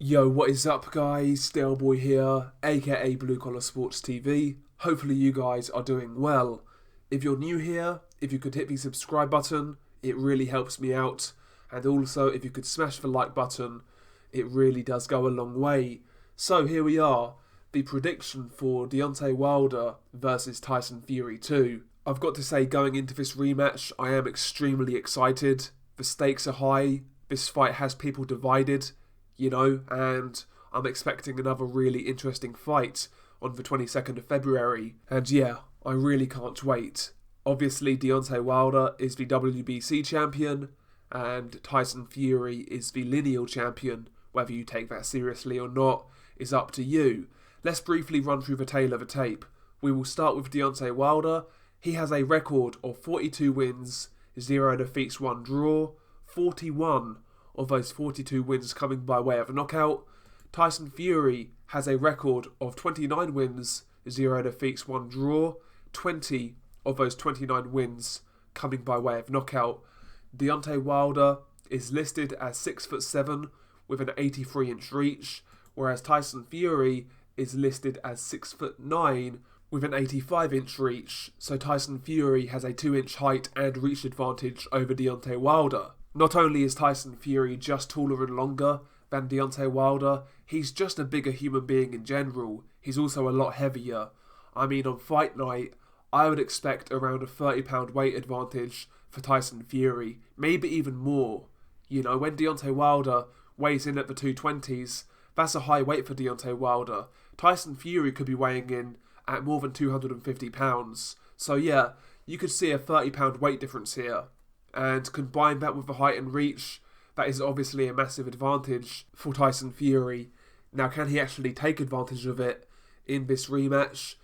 Yo, what is up guys? Boy here, aka Blue Collar Sports TV. Hopefully you guys are doing well. If you're new here, if you could hit the subscribe button, it really helps me out. And also, if you could smash the like button, it really does go a long way. So here we are, the prediction for Deontay Wilder versus Tyson Fury 2. I've got to say, going into this rematch, I am extremely excited. The stakes are high, this fight has people divided, and I'm expecting another really interesting fight on the 22nd of February. And yeah, I really can't wait. Obviously, Deontay Wilder is the WBC champion, and Tyson Fury is the lineal champion. Whether you take that seriously or not is up to you. Let's briefly run through the tale of the tape. We will start with Deontay Wilder. He has a record of 42 wins, 0 defeats, 1 draw, 41 of those 42 wins coming by way of knockout. Tyson Fury has a record of 29 wins, 0 defeats, 1 draw, 20 of those 29 wins coming by way of knockout. Deontay Wilder is listed as 6'7" with an 83-inch reach, whereas Tyson Fury is listed as 6'9" with an 85-inch reach, so Tyson Fury has a 2-inch height and reach advantage over Deontay Wilder. Not only is Tyson Fury just taller and longer than Deontay Wilder, he's just a bigger human being in general. He's also a lot heavier. I mean, on fight night, I would expect around a 30-pound weight advantage for Tyson Fury, maybe even more. When Deontay Wilder weighs in at the 220s, that's a high weight for Deontay Wilder. Tyson Fury could be weighing in at more than 250 pounds. So yeah, you could see a 30-pound weight difference here. And combine that with the height and reach, that is obviously a massive advantage for Tyson Fury. Now, can he actually take advantage of it in this rematch?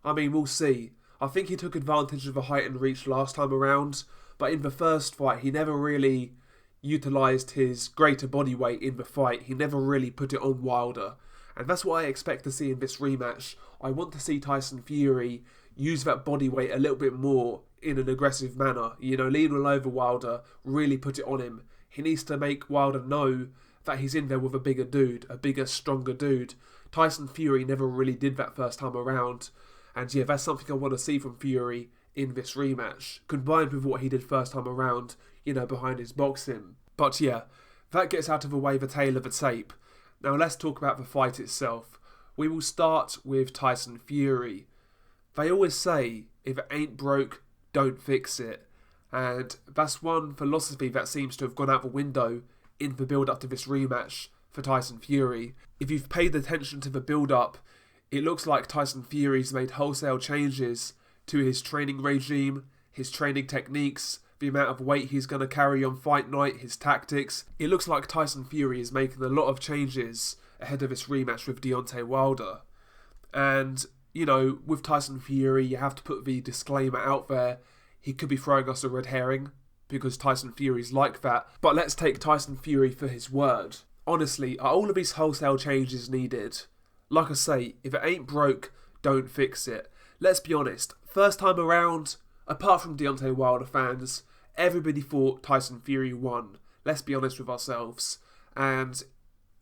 I mean, we'll see. I think he took advantage of the height and reach last time around, but in the first fight, he never really utilised his greater body weight in the fight. He never really put it on Wilder. And that's what I expect to see in this rematch. I want to see Tyson Fury use that body weight a little bit more in an aggressive manner. Lean all over Wilder, really put it on him. He needs to make Wilder know that he's in there with a bigger dude, a bigger, stronger dude. Tyson Fury never really did that first time around. And yeah, that's something I want to see from Fury in this rematch, combined with what he did first time around, behind his boxing. But yeah, that gets out of the way the tale of the tape. Now let's talk about the fight itself. We will start with Tyson Fury. They always say, if it ain't broke, don't fix it. And that's one philosophy that seems to have gone out the window in the build-up to this rematch for Tyson Fury. If you've paid attention to the build-up, it looks like Tyson Fury's made wholesale changes to his training regime, his training techniques, the amount of weight he's going to carry on fight night, his tactics. It looks like Tyson Fury is making a lot of changes ahead of this rematch with Deontay Wilder. And, with Tyson Fury, you have to put the disclaimer out there. He could be throwing us a red herring, because Tyson Fury's like that. But let's take Tyson Fury for his word. Honestly, are all of these wholesale changes needed? Like I say, if it ain't broke, don't fix it. Let's be honest, first time around, apart from Deontay Wilder fans, everybody thought Tyson Fury won. Let's be honest with ourselves. And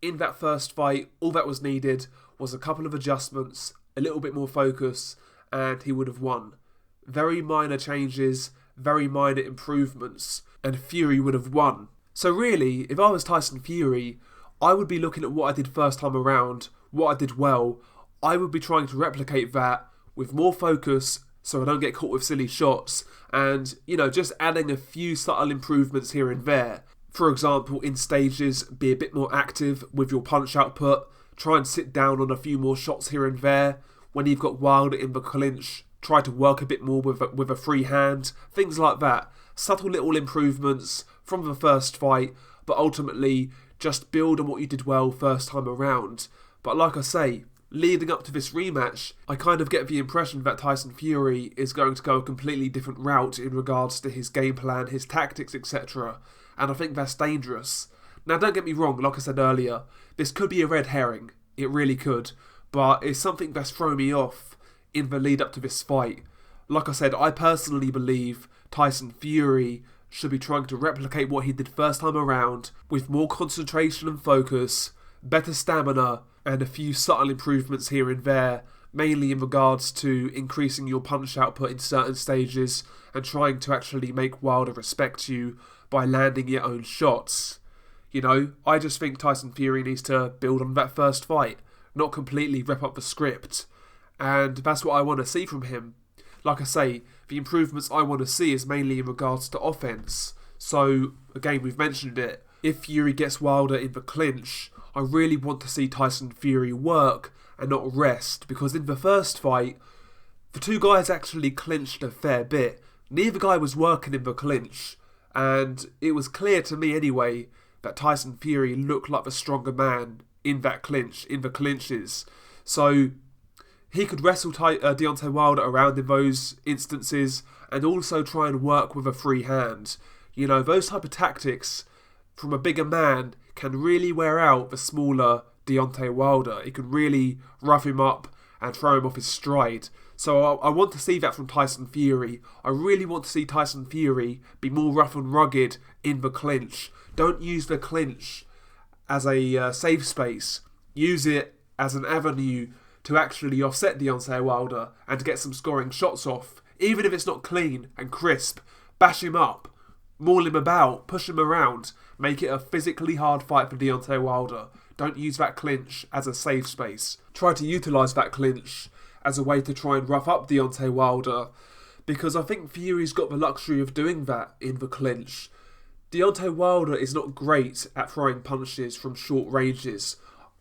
in that first fight, all that was needed was a couple of adjustments, a little bit more focus, and he would have won. Very minor changes, very minor improvements, and Fury would have won. So really, if I was Tyson Fury, I would be looking at what I did first time around, what I did well. I would be trying to replicate that with more focus so I don't get caught with silly shots, and, just adding a few subtle improvements here and there. For example, in stages, be a bit more active with your punch output, try and sit down on a few more shots here and there. When you've got Wilder in the clinch, try to work a bit more with a free hand, things like that. Subtle little improvements from the first fight, but ultimately just build on what you did well first time around. But like I say, leading up to this rematch, I kind of get the impression that Tyson Fury is going to go a completely different route in regards to his game plan, his tactics, etc. And I think that's dangerous. Now don't get me wrong, like I said earlier, this could be a red herring. It really could. But it's something that's thrown me off in the lead up to this fight. Like I said, I personally believe Tyson Fury should be trying to replicate what he did first time around with more concentration and focus, better stamina, and a few subtle improvements here and there, mainly in regards to increasing your punch output in certain stages and trying to actually make Wilder respect you by landing your own shots. You know, I just think Tyson Fury needs to build on that first fight, not completely rip up the script. And that's what I want to see from him. Like I say, the improvements I want to see is mainly in regards to offense. So, again, we've mentioned it. If Fury gets Wilder in the clinch, I really want to see Tyson Fury work and not rest, because in the first fight, the two guys actually clinched a fair bit. Neither guy was working in the clinch, and it was clear to me anyway that Tyson Fury looked like the stronger man in that clinch, in the clinches. So he could wrestle Deontay Wilder around in those instances and also try and work with a free hand. You know, those type of tactics from a bigger man can really wear out the smaller Deontay Wilder. It can really rough him up and throw him off his stride. So I want to see that from Tyson Fury. I really want to see Tyson Fury be more rough and rugged in the clinch. Don't use the clinch as a safe space. Use it as an avenue to actually offset Deontay Wilder and to get some scoring shots off. Even if it's not clean and crisp, bash him up, maul him about, push him around, make it a physically hard fight for Deontay Wilder. Don't use that clinch as a safe space. Try to utilise that clinch as a way to try and rough up Deontay Wilder, because I think Fury's got the luxury of doing that in the clinch. Deontay Wilder is not great at throwing punches from short ranges.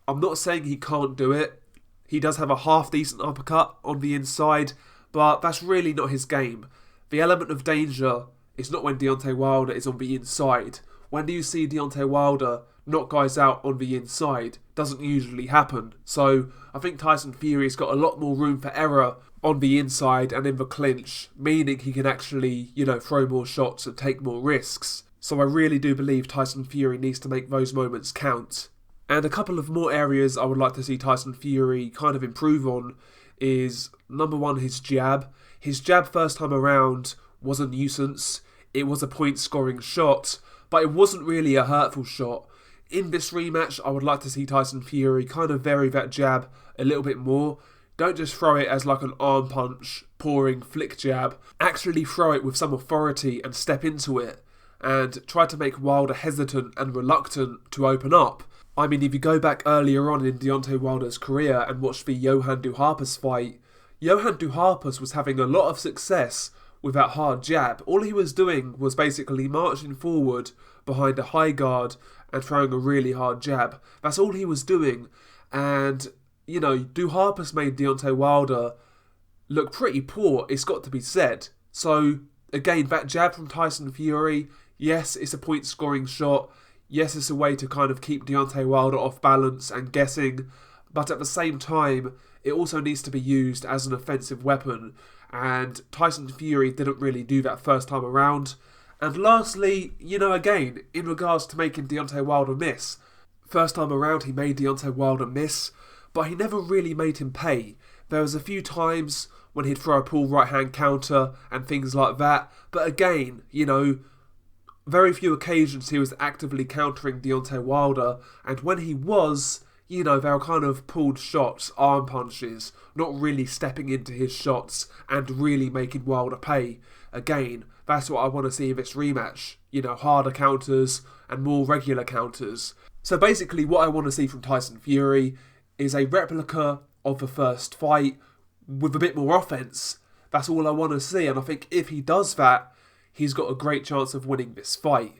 I'm not saying he can't do it. He does have a half-decent uppercut on the inside, but that's really not his game. The element of danger is not when Deontay Wilder is on the inside. When do you see Deontay Wilder knock guys out on the inside? Doesn't usually happen. So I think Tyson Fury's got a lot more room for error on the inside and in the clinch, meaning he can actually, throw more shots and take more risks. So I really do believe Tyson Fury needs to make those moments count. And a couple of more areas I would like to see Tyson Fury kind of improve on is, number one, his jab. His jab first time around was a nuisance. It was a point-scoring shot, but it wasn't really a hurtful shot. In this rematch, I would like to see Tyson Fury kind of vary that jab a little bit more. Don't just throw it as like an arm punch, pouring flick jab. Actually throw it with some authority and step into it, and try to make Wilder hesitant and reluctant to open up. I mean, if you go back earlier on in Deontay Wilder's career and watch the Johan Duhaupas fight, Johan Duhaupas was having a lot of success with that hard jab. All he was doing was basically marching forward behind a high guard and throwing a really hard jab. That's all he was doing. And, Duhaupas made Deontay Wilder look pretty poor, it's got to be said. So, again, that jab from Tyson Fury, yes, it's a point-scoring shot. Yes, it's a way to kind of keep Deontay Wilder off balance and guessing. But at the same time, it also needs to be used as an offensive weapon. And Tyson Fury didn't really do that first time around. And lastly, again, in regards to making Deontay Wilder miss, first time around he made Deontay Wilder miss, but he never really made him pay. There was a few times when he'd throw a pull right-hand counter and things like that, but again, very few occasions he was actively countering Deontay Wilder, and when he was, they were kind of pulled shots, arm punches, not really stepping into his shots and really making Wilder pay. Again, that's what I want to see in this rematch. Harder counters and more regular counters. So basically what I want to see from Tyson Fury is a replica of the first fight with a bit more offense. That's all I want to see, and I think if he does that, he's got a great chance of winning this fight.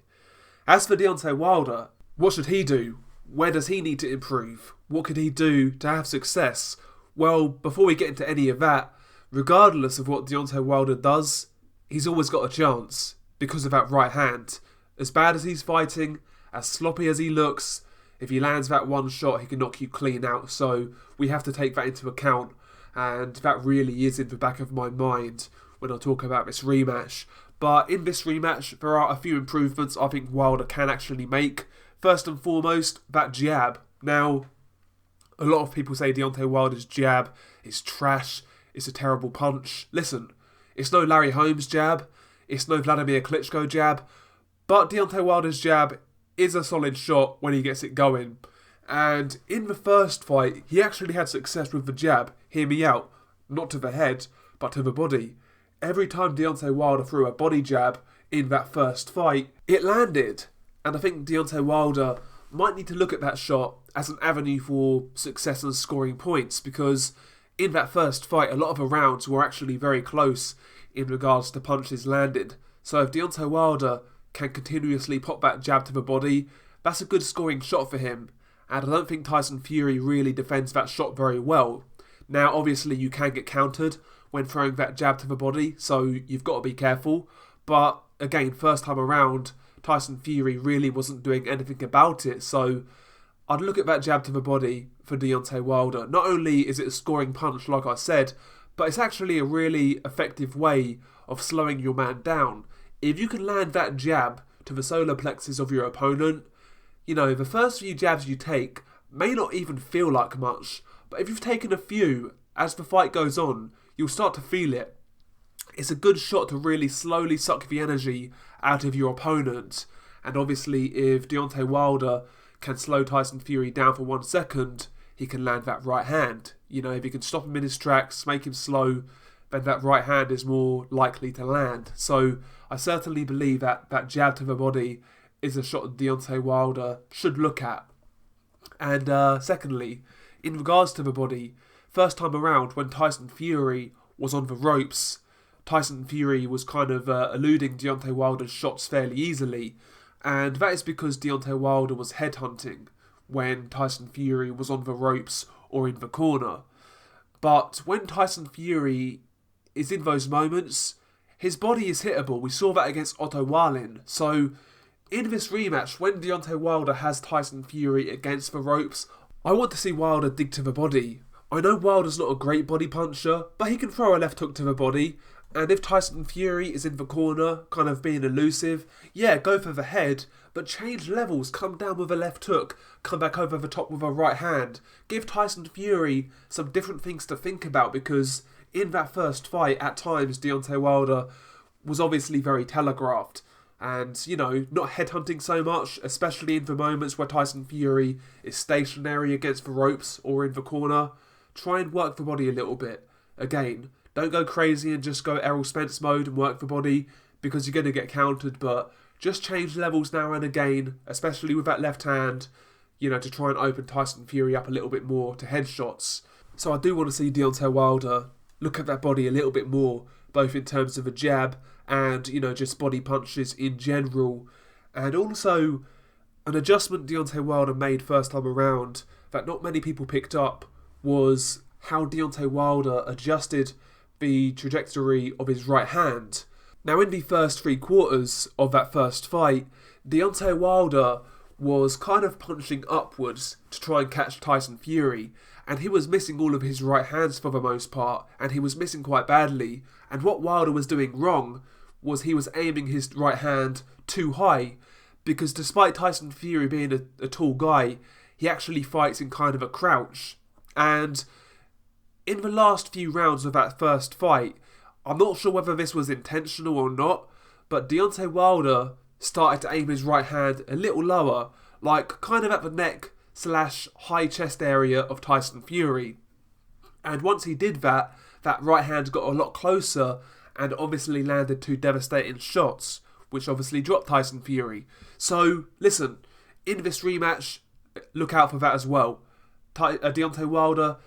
As for Deontay Wilder, what should he do? Where does he need to improve? What could he do to have success? Well, before we get into any of that, regardless of what Deontay Wilder does, he's always got a chance because of that right hand. As bad as he's fighting, as sloppy as he looks, if he lands that one shot, he can knock you clean out. So we have to take that into account, and that really is in the back of my mind when I talk about this rematch. But in this rematch, there are a few improvements I think Wilder can actually make. First and foremost, that jab. Now, a lot of people say Deontay Wilder's jab is trash, it's a terrible punch. Listen, it's no Larry Holmes jab, it's no Vladimir Klitschko jab, but Deontay Wilder's jab is a solid shot when he gets it going. And in the first fight, he actually had success with the jab. Hear me out. Not to the head, but to the body. Every time Deontay Wilder threw a body jab in that first fight, it landed. And I think Deontay Wilder might need to look at that shot as an avenue for success and scoring points, because in that first fight, a lot of the rounds were actually very close in regards to punches landed. So if Deontay Wilder can continuously pop that jab to the body, that's a good scoring shot for him. And I don't think Tyson Fury really defends that shot very well. Now, obviously, you can get countered when throwing that jab to the body, so you've got to be careful. But again, first time around, Tyson Fury really wasn't doing anything about it. So I'd look at that jab to the body for Deontay Wilder. Not only is it a scoring punch, like I said, but it's actually a really effective way of slowing your man down. If you can land that jab to the solar plexus of your opponent, you know, the first few jabs you take may not even feel like much, but if you've taken a few, as the fight goes on, you'll start to feel it. It's a good shot to really slowly suck the energy out of your opponent. And obviously, if Deontay Wilder can slow Tyson Fury down for 1 second, he can land that right hand. You know, if he can stop him in his tracks, make him slow, then that right hand is more likely to land. So I certainly believe that that jab to the body is a shot that Deontay Wilder should look at. And secondly, in regards to the body, first time around when Tyson Fury was on the ropes, Tyson Fury was kind of eluding Deontay Wilder's shots fairly easily. And that is because Deontay Wilder was headhunting when Tyson Fury was on the ropes or in the corner. But when Tyson Fury is in those moments, his body is hittable. We saw that against Otto Wallin. So in this rematch, when Deontay Wilder has Tyson Fury against the ropes, I want to see Wilder dig to the body. I know Wilder's not a great body puncher, but he can throw a left hook to the body. And if Tyson Fury is in the corner, kind of being elusive, yeah, go for the head, but change levels, come down with a left hook, come back over the top with a right hand. Give Tyson Fury some different things to think about, because in that first fight, at times, Deontay Wilder was obviously very telegraphed. And, you know, not headhunting so much, especially in the moments where Tyson Fury is stationary against the ropes or in the corner. Try and work the body a little bit. Again, don't go crazy and just go Errol Spence mode and work the body, because you're going to get countered, but just change levels now and again, especially with that left hand, you know, to try and open Tyson Fury up a little bit more to headshots. So I do want to see Deontay Wilder look at that body a little bit more, both in terms of a jab and, you know, just body punches in general. And also, an adjustment Deontay Wilder made first time around that not many people picked up was how Deontay Wilder adjusted the trajectory of his right hand. Now, in the first 3 quarters of that first fight, Deontay Wilder was kind of punching upwards to try and catch Tyson Fury, and he was missing all of his right hands for the most part, and he was missing quite badly. And what Wilder was doing wrong was he was aiming his right hand too high, because despite Tyson Fury being a tall guy, he actually fights in kind of a crouch. And in the last few rounds of that first fight, I'm not sure whether this was intentional or not, but Deontay Wilder started to aim his right hand a little lower, like kind of at the neck / high chest area of Tyson Fury. And once he did that, that right hand got a lot closer and obviously landed 2 devastating shots, which obviously dropped Tyson Fury. So, listen, in this rematch, look out for that as well. Deontay Wilder,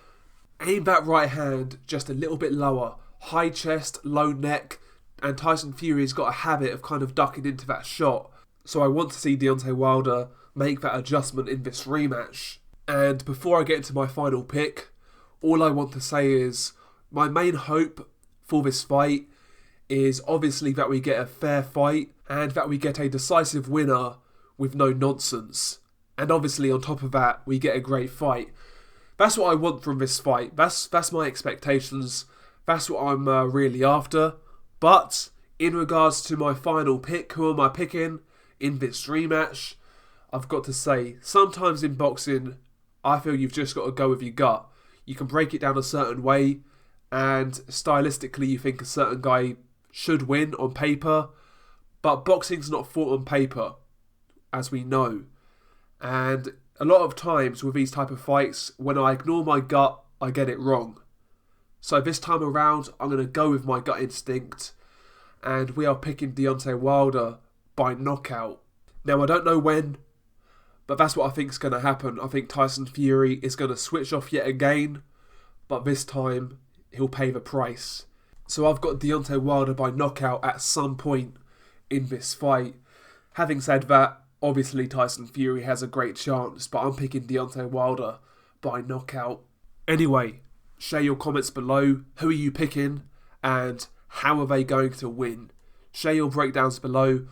aim that right hand just a little bit lower. High chest, low neck, and Tyson Fury's got a habit of kind of ducking into that shot. So I want to see Deontay Wilder make that adjustment in this rematch. And before I get into my final pick, all I want to say is my main hope for this fight is obviously that we get a fair fight and that we get a decisive winner with no nonsense. And obviously on top of that, we get a great fight. That's what I want from this fight. That's my expectations. That's what I'm really after. But in regards to my final pick, who am I picking in this rematch? I've got to say, sometimes in boxing, I feel you've just got to go with your gut. You can break it down a certain way, and stylistically you think a certain guy should win on paper, but boxing's not fought on paper, as we know. And A lot of times with these type of fights, when I ignore my gut, I get it wrong. So this time around, I'm going to go with my gut instinct, and we are picking Deontay Wilder by knockout. Now, I don't know when, but that's what I think is going to happen. I think Tyson Fury is going to switch off yet again, but this time he'll pay the price. So I've got Deontay Wilder by knockout at some point in this fight. Having said that, obviously Tyson Fury has a great chance, but I'm picking Deontay Wilder by knockout. Anyway, share your comments below. Who are you picking and how are they going to win? Share your breakdowns below.